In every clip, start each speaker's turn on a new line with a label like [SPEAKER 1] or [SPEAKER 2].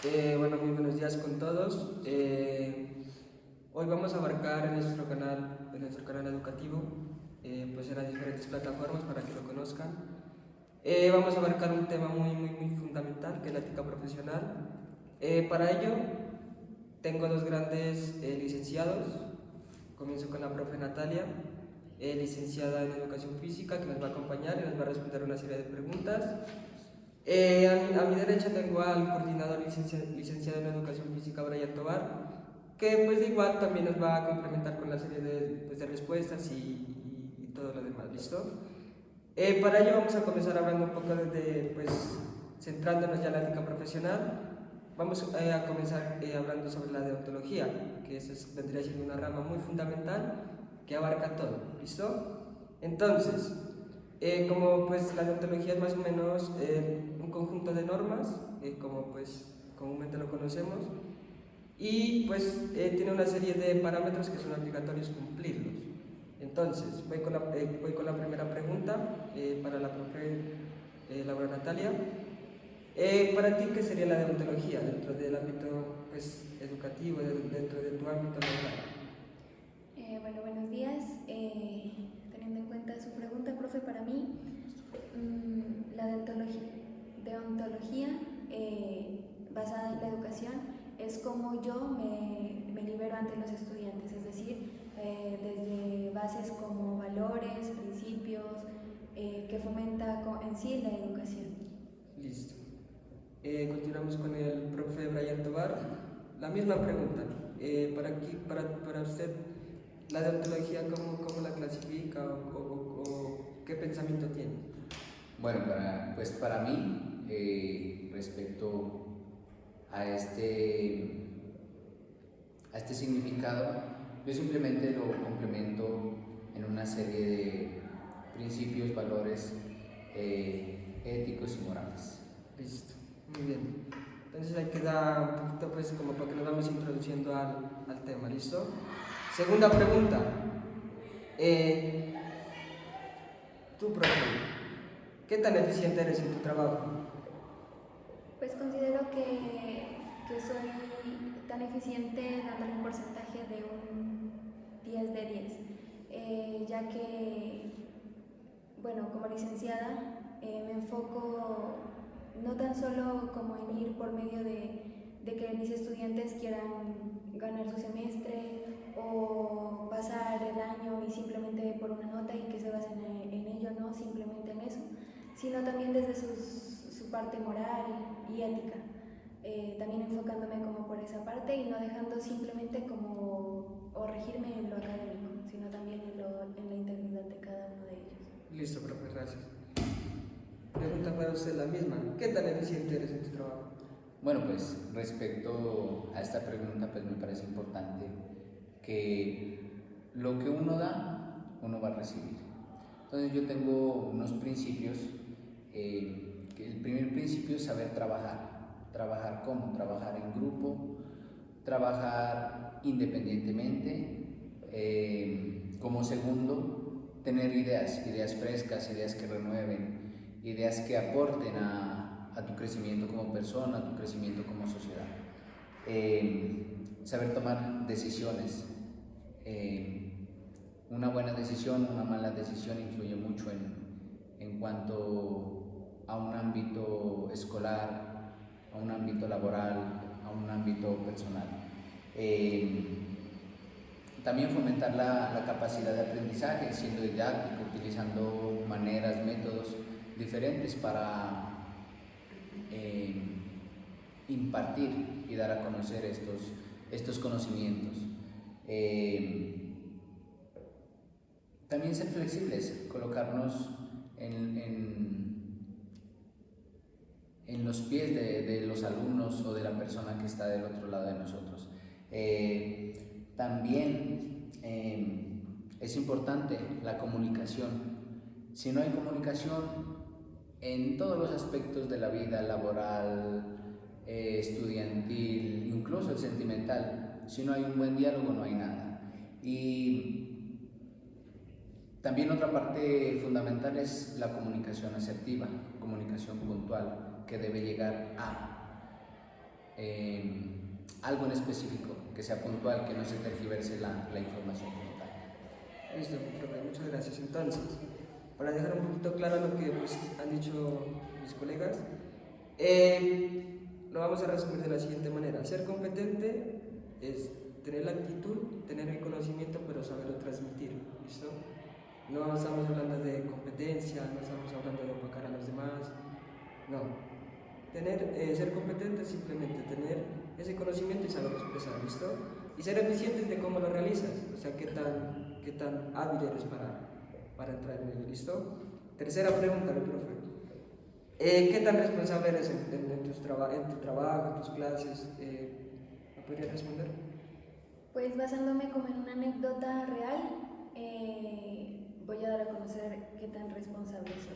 [SPEAKER 1] Bueno, muy buenos días con todos. Hoy vamos a abarcar en nuestro canal educativo, pues en las diferentes plataformas para que lo conozcan. Vamos a abarcar un tema muy fundamental, que es la ética profesional. Para ello, tengo dos grandes licenciados. Comienzo con la profe Natalia, licenciada en Educación Física, que nos va a acompañar y nos va a responder una serie de preguntas. A mi derecha tengo al coordinador licenciado en Educación Física, Brian Tobar, que pues de igual también nos va a complementar con la serie de respuestas y todo lo demás, ¿listo? Para ello vamos a comenzar hablando un poco pues, centrándonos ya en la ética profesional. Vamos a comenzar hablando sobre la deontología, que vendría siendo una rama muy fundamental que abarca todo, ¿listo? Entonces, como pues la deontología es más o menos un conjunto de normas, como pues comúnmente lo conocemos, y pues tiene una serie de parámetros que son obligatorios cumplirlos. Entonces, voy con la primera pregunta para la profe Laura Natalia. Para ti, ¿qué sería la deontología dentro del ámbito pues, educativo, dentro de tu ámbito laboral?
[SPEAKER 2] Bueno, buenos días. Teniendo en cuenta su pregunta, profe, para mí, la deontología basada en la educación es como yo me libero ante los estudiantes, es decir, desde bases como valores, principios, que fomenta en sí la educación.
[SPEAKER 1] Listo. Continuamos con el profe Brian Tobar. La misma pregunta. Para usted, ¿la deontología cómo la clasifica o qué pensamiento tiene?
[SPEAKER 3] Bueno, pues para mí, respecto a este significado, yo simplemente lo complemento en una serie de principios, valores éticos y morales.
[SPEAKER 1] Listo, muy bien. Entonces ahí queda un poquito pues como para que nos vamos introduciendo al tema, ¿listo? Segunda pregunta. Tú, profe, ¿qué tan eficiente eres en tu trabajo?
[SPEAKER 2] Pues considero que soy tan eficiente dándole un porcentaje de un 10 de 10, ya que, bueno, como licenciada me enfoco no tan solo como en ir por medio de que mis estudiantes quieran ganar su semestre o pasar el año y simplemente por una nota y que se basen en ello, no simplemente en eso, sino también desde su parte moral y ética, también enfocándome como por esa parte y no dejando simplemente como o regirme en lo académico, sino también en la integridad de cada uno de ellos.
[SPEAKER 1] Listo, profe, gracias. Pregunta para usted la misma. ¿Qué tan eficiente eres en tu trabajo?
[SPEAKER 3] Bueno, pues respecto a esta pregunta, pues me parece importante que lo que uno da, uno va a recibir. Entonces yo tengo unos principios, que el primer principio es saber trabajar. ¿Trabajar cómo? Trabajar en grupo, trabajar independientemente. Como segundo, tener ideas frescas, ideas que renueven, ideas que aporten a tu crecimiento como persona, a tu crecimiento como sociedad. Saber tomar decisiones. Una buena decisión, una mala decisión influye mucho en cuanto a un ámbito escolar, a un ámbito laboral, a un ámbito personal. También fomentar la capacidad de aprendizaje, siendo didáctico, utilizando maneras, métodos diferentes para impartir y dar a conocer estos conocimientos. También ser flexibles, colocarnos en los pies de los alumnos o de la persona que está del otro lado de nosotros. También es importante la comunicación. Si no hay comunicación en todos los aspectos de la vida laboral, estudiantil, incluso el sentimental, si no hay un buen diálogo no hay nada. Y también otra parte fundamental es la comunicación asertiva, comunicación puntual, que debe llegar a. algo en específico, que sea puntual, que no se tergiverse la información como tal.
[SPEAKER 1] Listo, profe, muchas gracias. Entonces, para dejar un poquito claro lo que pues, han dicho mis colegas, lo vamos a resumir de la siguiente manera. Ser competente es tener la actitud, tener el conocimiento, pero saberlo transmitir. ¿Listo? No estamos hablando de competencia, no estamos hablando de opacar a los demás. No. Ser competente es simplemente tener ese conocimiento y saberlo expresar. ¿Listo? Y ser eficientes de cómo lo realizas. O sea, qué tan hábil eres para entrar en ello. ¿Listo? Tercera pregunta, mi profe. ¿Qué tan responsable eres en tu trabajo, en tus clases? ¿Me podrías responder?
[SPEAKER 2] Pues basándome como en una anécdota real, voy a dar a conocer qué tan responsable soy.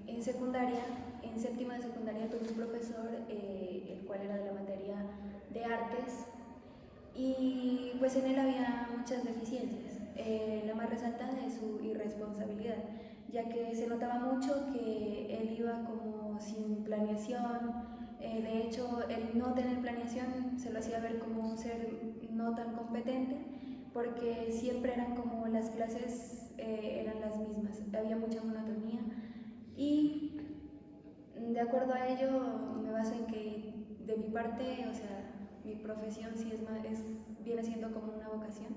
[SPEAKER 2] En secundaria, en séptima de secundaria, tuve un profesor, el cual era de la materia de artes, y pues en él había muchas deficiencias. La más resaltada es su irresponsabilidad, ya que se notaba mucho que él iba como sin planeación. De hecho, el no tener planeación se lo hacía ver como un ser no tan competente, porque siempre eran como las clases eran las mismas, había mucha monotonía, y de acuerdo a ello me baso en que de mi parte, o sea, mi profesión sí viene siendo como una vocación,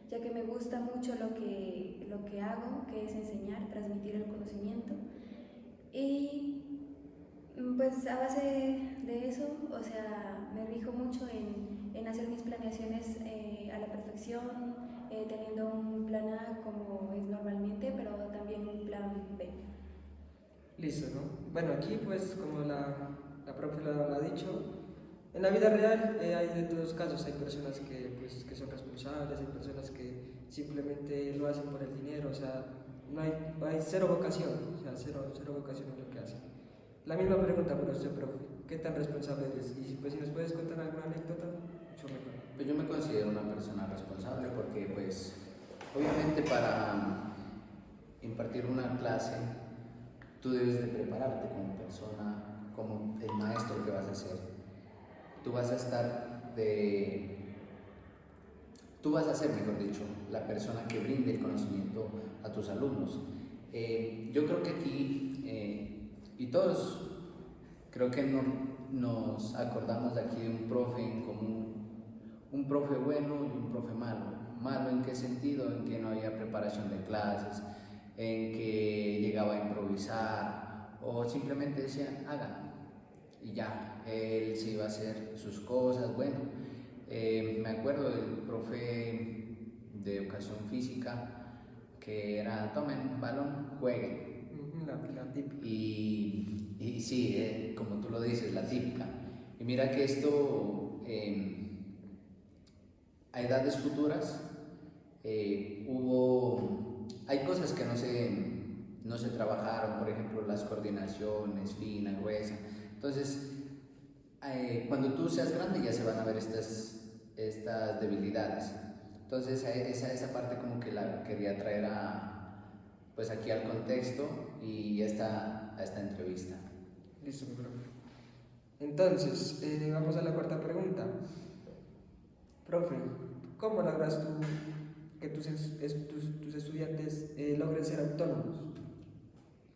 [SPEAKER 2] ya que me gusta mucho lo que hago, que es enseñar, transmitir el conocimiento. Y pues a base de eso, o sea, me rijo mucho en hacer mis planeaciones a la perfección, teniendo un plan A como es normalmente, pero también un plan B.
[SPEAKER 1] Listo, ¿no? Bueno, aquí pues como la profe lo ha dicho, en la vida real hay de todos casos, hay personas que son responsables, hay personas que simplemente lo hacen por el dinero, o sea, no hay cero vocación, o sea, cero vocación en lo que hacen. La misma pregunta para usted, profe, ¿qué tan responsable eres? Y pues si nos puedes contar alguna anécdota, mucho mejor.
[SPEAKER 3] Pues yo me considero una persona responsable porque pues obviamente para impartir una clase tú debes de prepararte como persona, como el maestro que vas a ser. Tú vas a tú vas a ser, mejor dicho, la persona que brinde el conocimiento a tus alumnos. Yo creo que aquí, y todos creo que nos acordamos de aquí de un profe en común, un profe bueno y un profe malo. ¿Malo en qué sentido? En que no había preparación de clases, en que llegaba a improvisar o simplemente decía, hagan y ya, él se iba a hacer sus cosas. Bueno, me acuerdo del profe de educación física que era, tomen un balón, jueguen.
[SPEAKER 1] La típica.
[SPEAKER 3] Y sí, como tú lo dices, la típica. Y mira que esto a edades futuras hay cosas que no se trabajaron, por ejemplo las coordinaciones, fina, gruesa. Entonces, cuando tú seas grande ya se van a ver estas debilidades. Entonces, esa parte como que la quería traer pues aquí al contexto y a esta entrevista.
[SPEAKER 1] Listo, mi profe. Entonces, vamos a la cuarta pregunta. Profe, ¿cómo logras tú que tus estudiantes logren ser autónomos?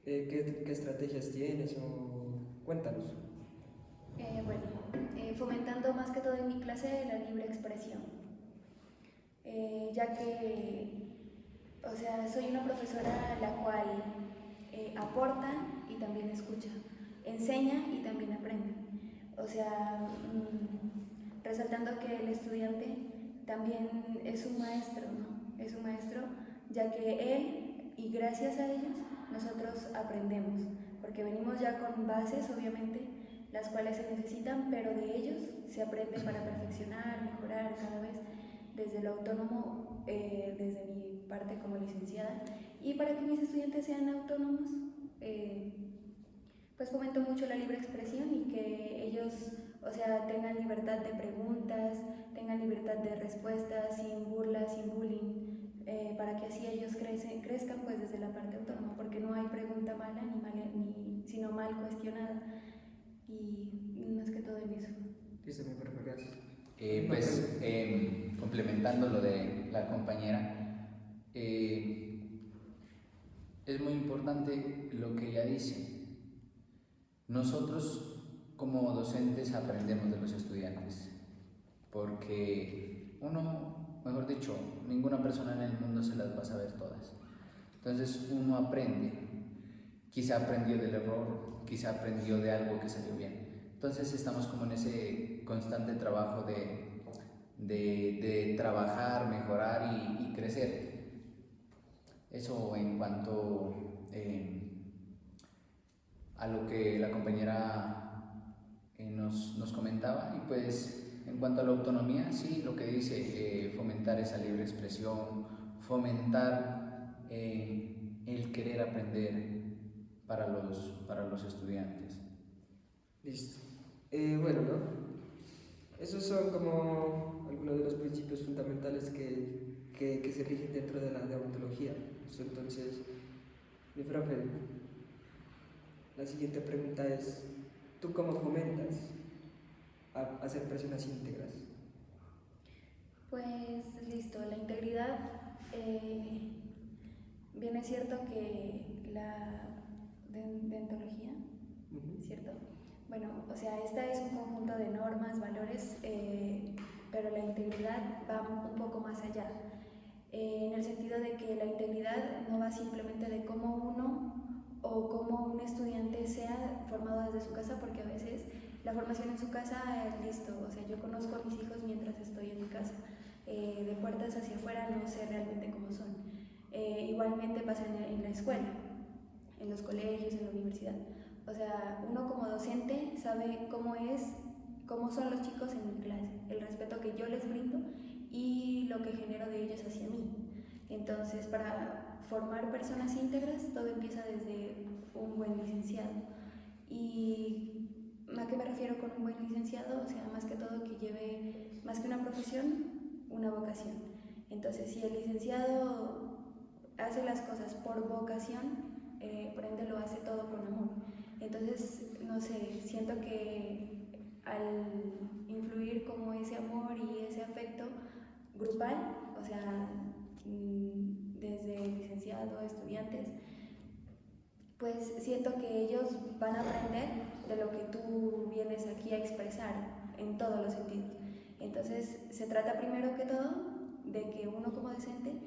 [SPEAKER 1] ¿Qué estrategias tienes? Cuéntanos.
[SPEAKER 2] Bueno, fomentando más que todo en mi clase la libre expresión, ya que, o sea, soy una profesora la cual aporta y también escucha, enseña y también aprende. O sea, resaltando que el estudiante también es un maestro, ¿no? Es un maestro, ya que él, y gracias a ellos, nosotros aprendemos, porque venimos ya con bases, obviamente, las cuales se necesitan, pero de ellos se aprende para perfeccionar, mejorar cada vez, desde lo autónomo, desde mi parte como licenciada, y para que mis estudiantes sean autónomos, pues fomento mucho la libre expresión y que ellos, o sea, tengan libertad de preguntas, tengan libertad de respuestas, sin burlas, sin bullying, para que así ellos crezcan pues desde la parte autónoma, porque no hay pregunta mala sino mal cuestionada. y más que todo en eso.
[SPEAKER 1] Listo, mi profe, gracias.
[SPEAKER 3] Complementando lo de la compañera, es muy importante lo que ella dice. Nosotros como docentes aprendemos de los estudiantes, porque uno, mejor dicho, ninguna persona en el mundo se las va a saber todas. Entonces uno aprende, quizá aprendió del error, quizá aprendió de algo que salió bien. Entonces estamos como en ese constante trabajo de trabajar, mejorar y crecer. Eso en cuanto a lo que la compañera nos comentaba. Y pues en cuanto a la autonomía, sí, lo que dice, fomentar esa libre expresión, fomentar el querer aprender para los estudiantes.
[SPEAKER 1] Listo. Bueno, ¿no? Esos son como algunos de los principios fundamentales que se rigen dentro de la deontología. Entonces, mi profe, la siguiente pregunta es, ¿tú cómo fomentas a ser personas íntegras?
[SPEAKER 2] Pues listo, la integridad, bien es cierto que la deontología, ¿cierto? Bueno, o sea, esta es un conjunto de normas, valores, pero la integridad va un poco más allá, en el sentido de que la integridad no va simplemente de cómo uno o cómo un estudiante sea formado desde su casa, porque a veces la formación en su casa es listo, o sea, yo conozco a mis hijos mientras estoy en mi casa, de puertas hacia afuera no sé realmente cómo son. Igualmente pasa en la escuela, en los colegios, en la universidad. O sea, uno como docente sabe cómo son los chicos en mi clase, el respeto que yo les brindo y lo que genero de ellos hacia mí. Entonces, para formar personas íntegras, todo empieza desde un buen licenciado. ¿Y a qué me refiero con un buen licenciado? O sea, más que todo que lleve, más que una profesión, una vocación. Entonces, si el licenciado hace las cosas por vocación, por ende lo hace todo con amor. Entonces, no sé, siento que al influir como ese amor y ese afecto grupal, o sea, desde licenciado, estudiantes, pues siento que ellos van a aprender de lo que tú vienes aquí a expresar en todos los sentidos. Entonces, se trata primero que todo de que uno como docente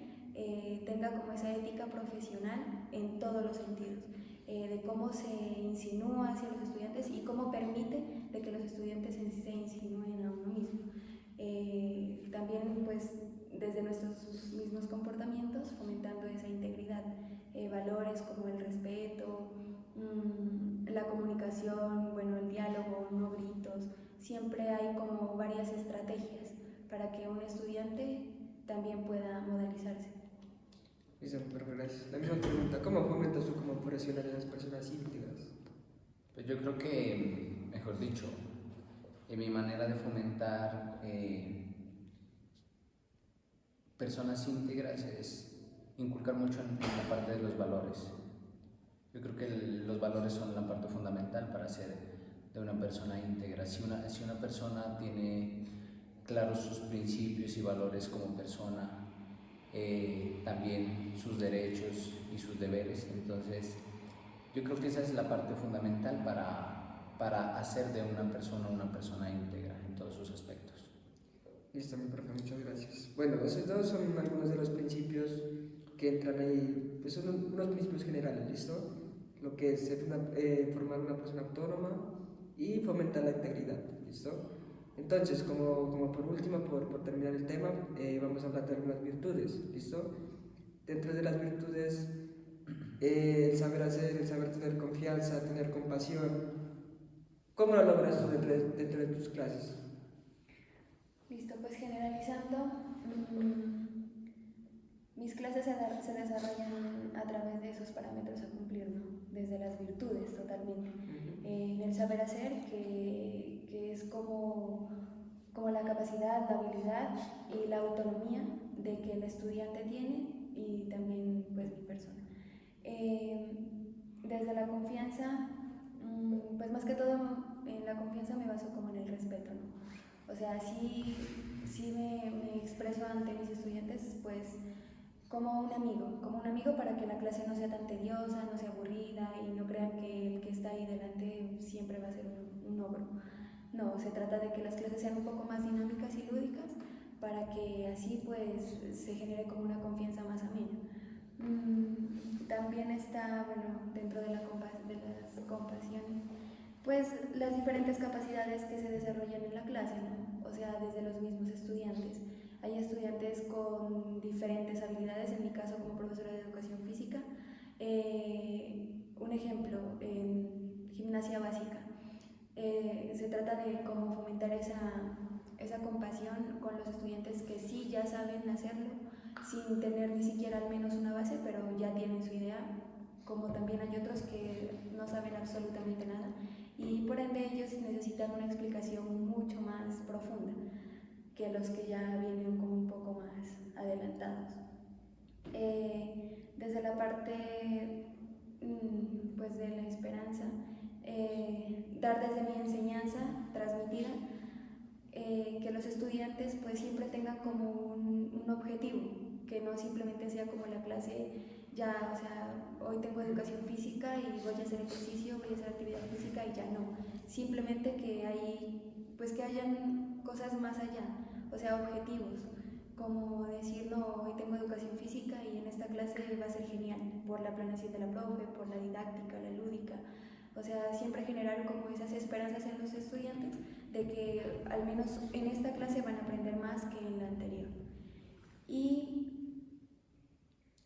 [SPEAKER 2] tenga como esa ética profesional en todos los sentidos, de cómo se insinúa hacia los estudiantes y cómo permite de que los estudiantes se insinúen a uno mismo. También pues desde nuestros mismos comportamientos fomentando esa integridad, valores como el respeto, la comunicación, bueno, el diálogo, no gritos. Siempre hay como varias estrategias para que un estudiante también pueda modalizarse.
[SPEAKER 1] Listo, profe, gracias. La misma pregunta, ¿cómo fomentas tú como profesional a las personas íntegras?
[SPEAKER 3] Pues yo creo que, mejor dicho, en mi manera de fomentar personas íntegras es inculcar mucho en la parte de los valores. Yo creo que los valores son la parte fundamental para ser de una persona íntegra. Si una persona tiene claros sus principios y valores como persona, también sus derechos y sus deberes, entonces yo creo que esa es la parte fundamental para hacer de una persona íntegra en todos sus aspectos.
[SPEAKER 1] Listo, mi profe, muchas gracias. Bueno, esos dos son algunos de los principios que entran ahí, pues son unos principios generales, ¿listo? Lo que es formar una persona autónoma y fomentar la integridad, ¿listo? Entonces, como por último, por terminar el tema, vamos a hablar de algunas virtudes, ¿listo? Dentro de las virtudes, el saber hacer, el saber tener confianza, tener compasión. ¿Cómo lo logras tú dentro de tus clases?
[SPEAKER 2] Listo, pues generalizando, mis clases se desarrollan a través de esos parámetros a cumplir, ¿no? Desde las virtudes, totalmente. En el saber hacer, que es como la capacidad, la habilidad y la autonomía de que el estudiante tiene y también pues mi persona. Desde la confianza, pues más que todo en la confianza me baso como en el respeto, ¿no? O sea, sí me expreso ante mis estudiantes, pues, como un amigo para que la clase no sea tan tediosa, no sea aburrida y no crean que el que está ahí delante siempre va a ser un ogro. No, se trata de que las clases sean un poco más dinámicas y lúdicas para que así pues se genere como una confianza más amena. También está, bueno, dentro de las compasiones, pues las diferentes capacidades que se desarrollan en la clase, ¿no? O sea, desde los mismos estudiantes. Hay estudiantes con diferentes habilidades, en mi caso como profesora de educación física. Un ejemplo, en gimnasia básica. Se trata de cómo fomentar esa compasión con los estudiantes que sí ya saben hacerlo, sin tener ni siquiera al menos una base, pero ya tienen su idea, como también hay otros que no saben absolutamente nada y por ende ellos necesitan una explicación mucho más profunda que los que ya vienen como un poco más adelantados. Desde la parte pues de la esperanza, dar desde mi enseñanza transmitida, que los estudiantes pues siempre tengan como un objetivo, que no simplemente sea como la clase ya, o sea, hoy tengo educación física y voy a hacer ejercicio, voy a hacer actividad física y ya no, simplemente que pues que hayan cosas más allá, o sea, objetivos, como decir, no, hoy tengo educación física y en esta clase va a ser genial, por la planeación de la profe, por la didáctica, la lúdica, o sea, siempre generar como esas esperanzas en los estudiantes de que al menos en esta clase van a aprender más que en la anterior. Y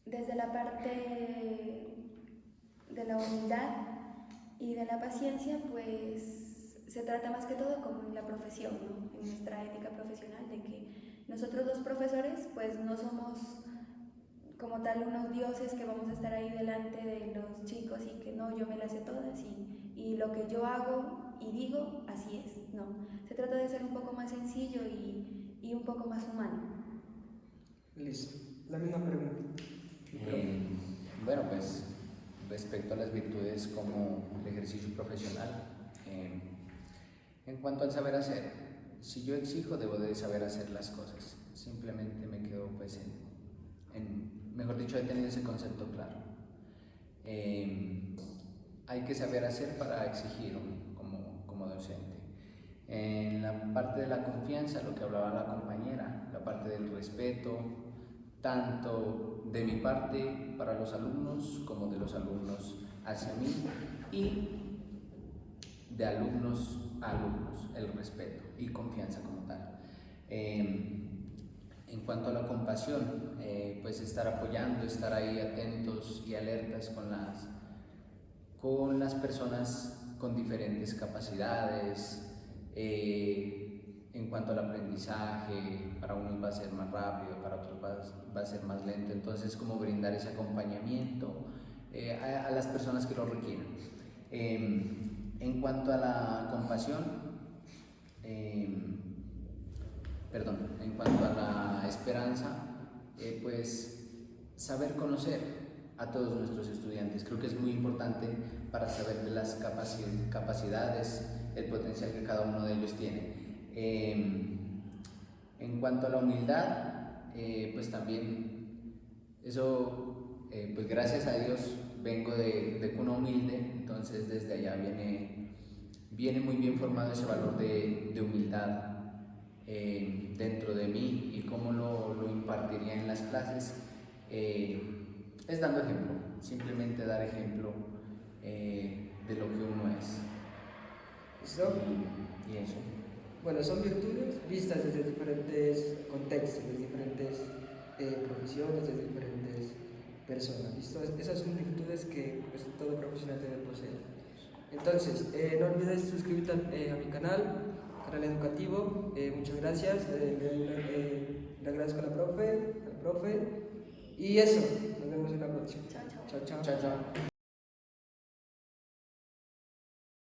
[SPEAKER 2] desde la parte de la humildad y de la paciencia, pues se trata más que todo como en la profesión, ¿no? En nuestra ética profesional, de que nosotros los profesores pues no somos como tal unos dioses que vamos a estar ahí delante de los chicos y que no, yo me las sé todas y lo que yo hago y digo, así es, no. Se trata de ser un poco más sencillo y un poco más humano.
[SPEAKER 1] Listo. La misma pregunta.
[SPEAKER 3] Bueno, pues respecto a las virtudes como el ejercicio profesional, en cuanto al saber hacer, si yo exijo debo de saber hacer las cosas, simplemente me quedo pues mejor dicho, he tenido ese concepto claro. Hay que saber hacer para exigir como docente. En la parte de la confianza, lo que hablaba la compañera, la parte del respeto, tanto de mi parte para los alumnos como de los alumnos hacia mí y de alumnos a alumnos, el respeto y confianza como tal. En cuanto a la compasión, pues estar apoyando, estar ahí atentos y alertas con las personas con diferentes capacidades. En cuanto al aprendizaje, para unos va a ser más rápido, para otros va a ser más lento, entonces como brindar ese acompañamiento a las personas que lo requieran. En cuanto a la compasión, en cuanto a la esperanza, pues saber conocer a todos nuestros estudiantes. Creo que es muy importante para saber de las capacidades, el potencial que cada uno de ellos tiene. En cuanto a la humildad, pues también eso, pues gracias a Dios vengo de cuna humilde, entonces desde allá viene muy bien formado ese valor de humildad dentro de mí y cómo lo impartiría en las clases. Es dando ejemplo, simplemente dar ejemplo de lo que uno es.
[SPEAKER 1] ¿Listo?
[SPEAKER 3] Y eso.
[SPEAKER 1] Bueno, son virtudes vistas desde diferentes contextos, desde diferentes profesiones, desde diferentes personas. ¿Listo? Esas son virtudes que pues, todo profesional debe poseer. Entonces, no olvides suscribirte a mi canal educativo. Muchas gracias. Le agradezco a la profe, al profe. Y eso, nos vemos en la próxima.
[SPEAKER 2] Chao, chao.
[SPEAKER 1] Chao, chao.
[SPEAKER 3] Chao, chao.